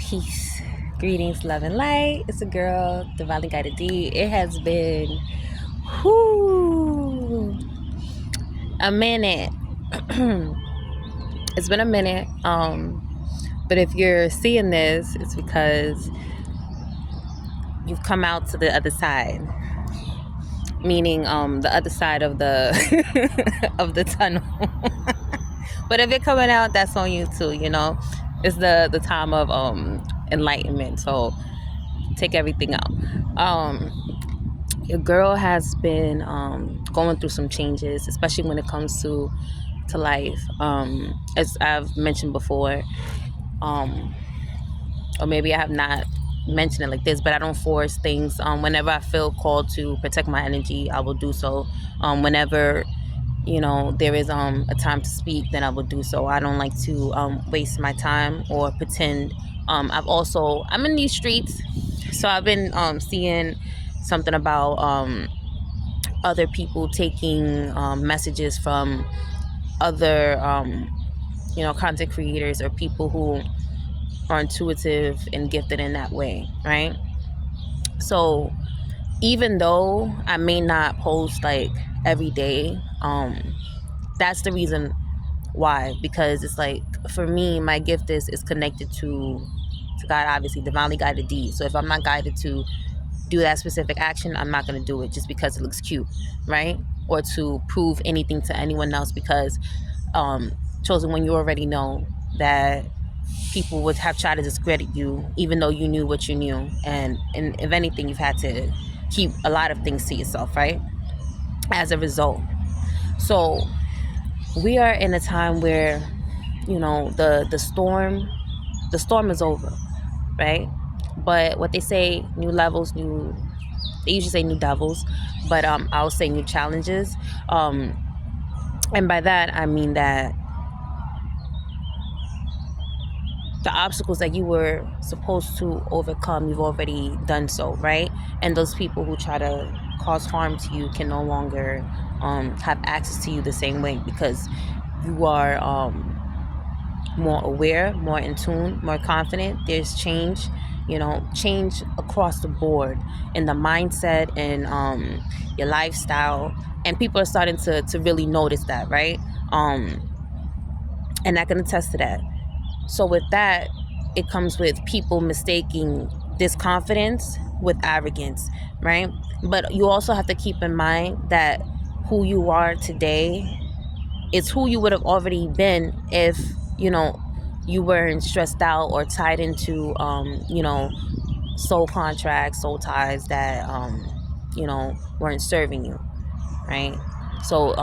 Peace, greetings, love, and light. It's a girl, Divinely Guided D. It has been a minute. It's been a minute. But if you're seeing this, it's because you've come out to the other side, meaning the other side of the of the tunnel. But if you're coming out, that's on you too. It's the time of enlightenment. So take everything out. Your girl has been going through some changes, especially when it comes to life. As I've mentioned before, or maybe I have not mentioned it like this, but I don't force things. Whenever I feel called to protect my energy, I will do so. Whenever there is a time to speak, then I will do so. I don't like to waste my time or pretend. I'm in these streets, so I've been seeing something about other people taking messages from other content creators or people who are intuitive and gifted in that way, right? So even though I may not post like every day, that's the reason why, because it's like, for me, my gift is connected to God, obviously, divinely guided D. So if I'm not guided to do that specific action, I'm not going to do it just because it looks cute, right? Or to prove anything to anyone else, because chosen, when you already know that people would have tried to discredit you even though you knew what you knew, and if anything, you've had to keep a lot of things to yourself, right? As a result. So we are in a time where the storm is over, right? But what they say, new levels, they usually say new devils, but I'll say new challenges. And by that I mean that the obstacles that you were supposed to overcome, you've already done so, right? And those people who try to cause harm to you can no longer have access to you the same way, because you are more aware, more in tune, more confident. There's change, change across the board in the mindset and your lifestyle, and people are starting to really notice that, right? And I can attest to that. So with that, it comes with people mistaking this confidence with arrogance, right? But you also have to keep in mind that who you are today is who you would have already been if you weren't stressed out or tied into soul contracts, soul ties that weren't serving you, right? So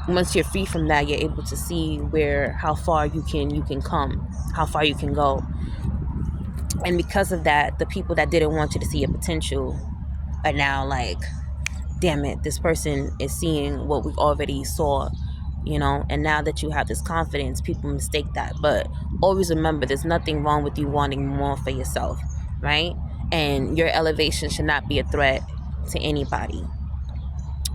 once you're free from that, you're able to see how far you can come, how far you can go. And because of that, the people that didn't want you to see your potential are now like, damn it, this person is seeing what we already saw, and now that you have this confidence, people mistake that. But always remember, there's nothing wrong with you wanting more for yourself, right? And your elevation should not be a threat to anybody,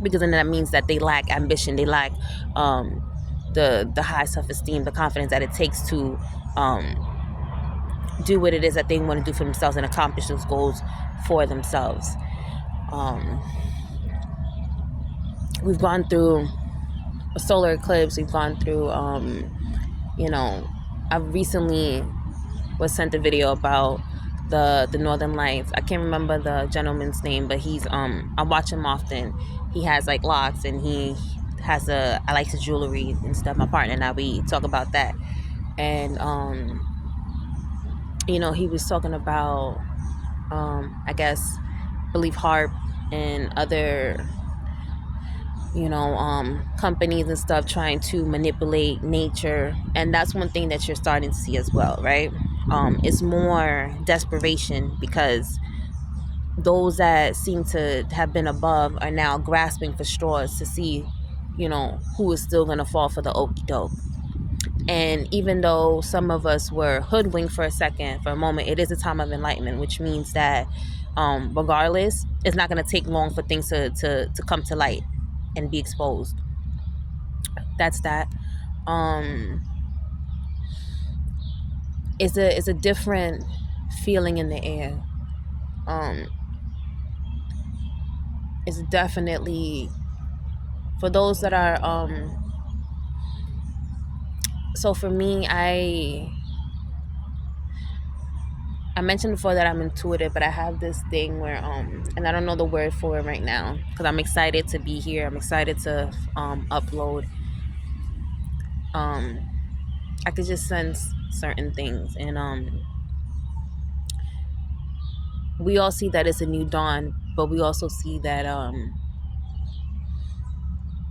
because then that means that they lack ambition, they lack the high self-esteem, the confidence that it takes to do what it is that they want to do for themselves and accomplish those goals for themselves. We've gone through a solar eclipse. We've gone through I recently was sent a video about the Northern Lights. I can't remember the gentleman's name, but he's I watch him often. He has like locks, and he has I like his jewelry and stuff. My partner and I, we talk about that. And he was talking about I guess believe HAARP and other companies and stuff trying to manipulate nature. And that's one thing that you're starting to see as well, right? It's more desperation, because those that seem to have been above are now grasping for straws to see who is still going to fall for the okie doke. And even though some of us were hoodwinked for a moment, it is a time of enlightenment, which means that regardless, it's not going to take long for things to come to light and be exposed. That's that. It's a different feeling in the air. Um, it's definitely for those that are so for me, I mentioned before that I'm intuitive, but I have this thing where and I don't know the word for it right now because I'm excited to be here. I'm excited to upload. um I could just sense certain things, and we all see that it's a new dawn, but we also see that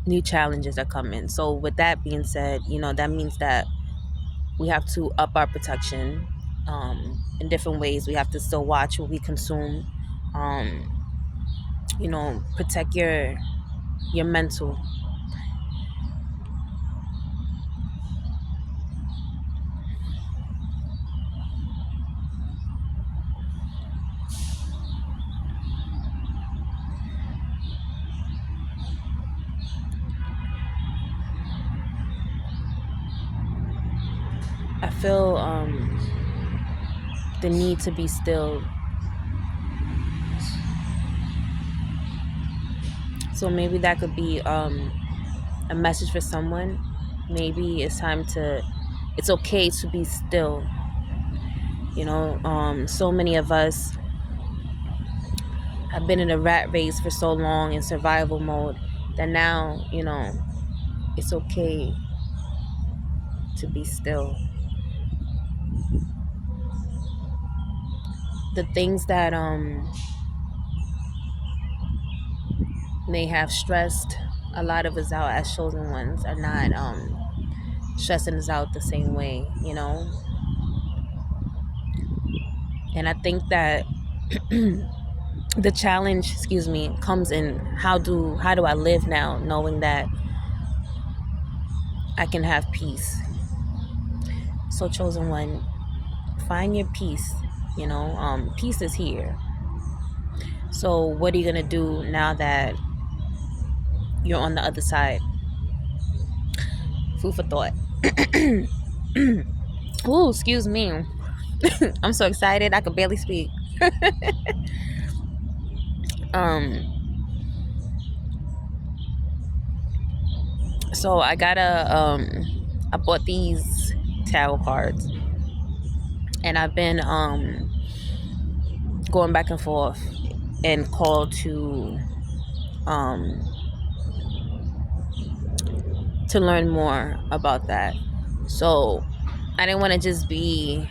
new challenges are coming. So with that being said, that means that we have to up our protection in different ways. We have to still watch what we consume. um Protect your mental. I feel the need to be still. So maybe that could be a message for someone. Maybe it's okay to be still. So many of us have been in a rat race for so long in survival mode that now, it's okay to be still. The things that may have stressed a lot of us out as chosen ones are not stressing us out the same way. And I think that the challenge, excuse me, comes in how do I live now, knowing that I can have peace. So chosen one, find your peace. Peace is here. So what are you gonna do now that you're on the other side? Food for thought. Ooh, excuse me. I'm so excited I could barely speak. um so I bought these tarot cards, and I've been going back and forth and called um to learn more about that. So I didn't want to just be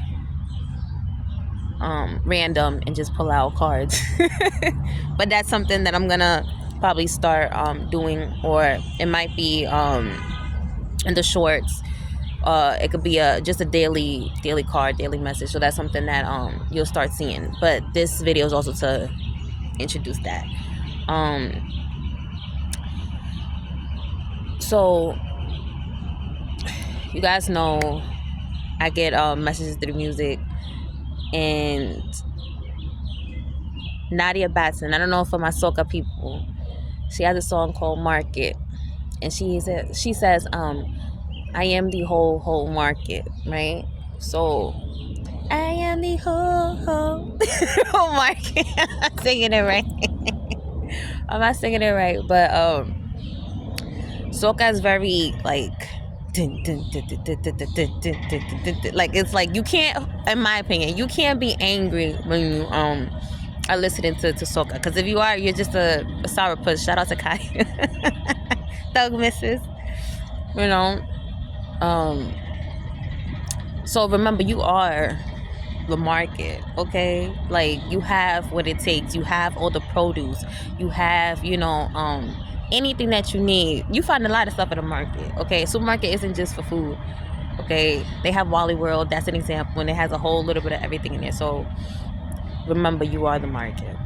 random and just pull out cards. But that's something that I'm gonna probably start doing, or it might be in the shorts. It could be just a daily card, daily message. So that's something that you'll start seeing. But this video is also to introduce that. So you guys know I get messages through music, and Nadia Batson, I don't know, for my soca people, she has a song called Market, and she says I am the whole market, right? So I am the whole market. I'm singing it right. I'm not singing it right, but soca is very like like, it's like you can't, in my opinion, you can't be angry when you are listening to soca, because if you are, you're just a sourpuss. Shout out to Kai. Thug misses, you know. So remember, you are the market, okay? Like, you have what it takes. You have all the produce. You have, anything that you need. You find a lot of stuff at the market, okay? Supermarket isn't just for food, okay? They have Wally World. That's an example, and it has a whole little bit of everything in there. So remember, you are the market.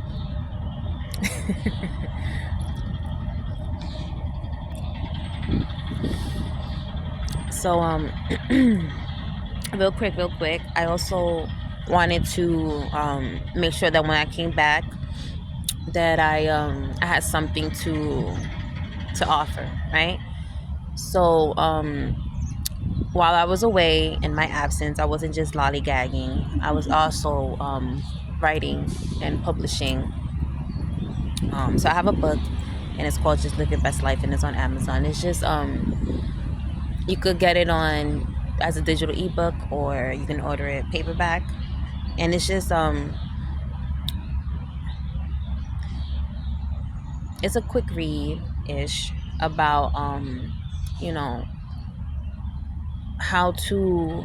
So real quick, I also wanted to make sure that when I came back that I had something to offer, right? So while I was away in my absence, I wasn't just lollygagging. I was also writing and publishing. So I have a book, and it's called Just Live Your Best Life, and it's on Amazon. It's just you could get it on as a digital ebook, or you can order it paperback. And it's just it's a quick read ish about you know, how to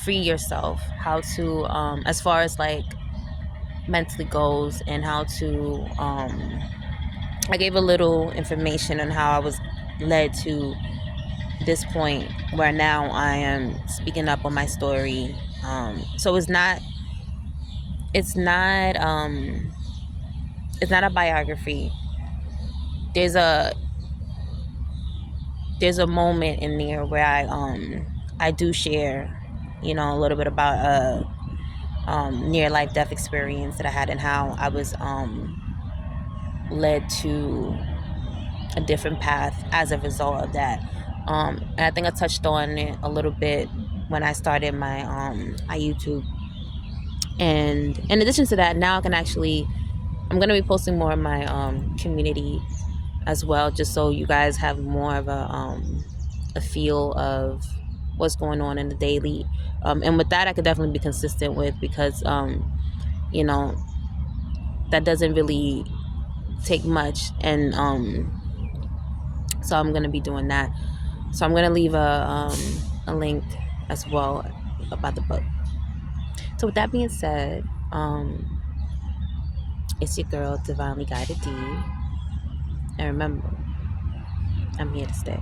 free yourself, how to as far as like mentally goes, and how to I gave a little information on how I was led to this point where now I am speaking up on my story. So it's not it's not a biography. There's a moment in there where I do share, you know, a little bit about a near life death experience that I had, and how I was led to a different path as a result of that. And I think I touched on it a little bit when I started my YouTube. And in addition to that, now I'm gonna be posting more of my community as well, just so you guys have more of a feel of what's going on in the daily. And with that, I could definitely be consistent with, because you know, that doesn't really take much, and so I'm gonna be doing that. So I'm gonna leave a link as well about the book. So with that being said, it's your girl, Divinely Guided D, and remember, I'm here to stay.